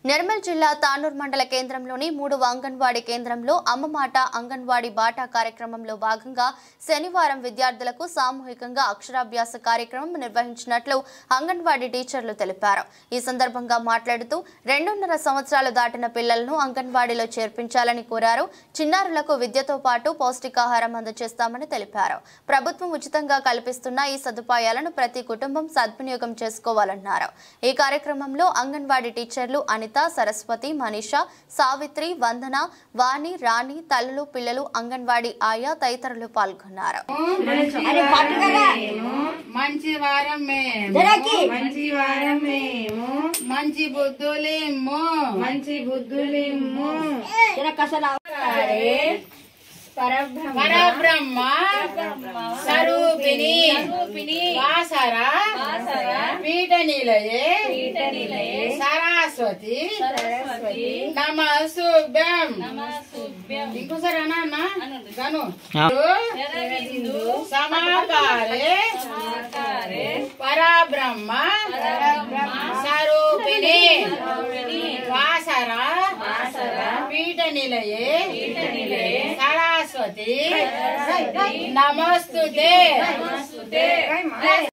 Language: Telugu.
నిర్మల్ జిల్లా తానూర్ మండల కేంద్రంలోని 3వ అంగన్వాడీ కేంద్రంలో అమ్మ మాట అంగన్వాడీ బాటా కార్యక్రమంలో భాగంగా శనివారం విద్యార్థులకు సామూహికంగా అక్షరాభ్యాస కార్యక్రమం నిర్వహించినట్లు అంగన్వాడీ టీచర్లు తెలిపారు. ఈ సందర్భంగా మాట్లాడుతూ 2.5 సంవత్సరాలు దాటిన పిల్లలను అంగన్వాడీలో చేర్పించాలని కోరారు. చిన్నారులకు విద్యతో పాటు పౌష్టికాహారం అందజేస్తామని తెలిపారు. ప్రభుత్వం ఉచితంగా కల్పిస్తున్న ఈ సదుపాయాలను ప్రతి కుటుంబం సద్వినియోగం చేసుకోవాలన్నారు. ఈ కార్యక్రమంలో అంగన్వాడీ టీచర్లు సరస్వతి, మనీషా, సావిత్రి, వందన, వాణి, రాణి, తల్లులు, పిల్లలు, అంగన్వాడీ ఆయా తదితరులు పాల్గొన్నారు. పరబ్రహ్మ స్వరూపిణి వాసరా పీఠ నిలయే సరస్వతి నమస్తుభ్యం. ఇంకోసారి అన్నా గను సమాకారే పరబ్రహ్మ స్వరూపిణి వాసరా పీఠ నిలయే సరస్వతి నమస్తుతే.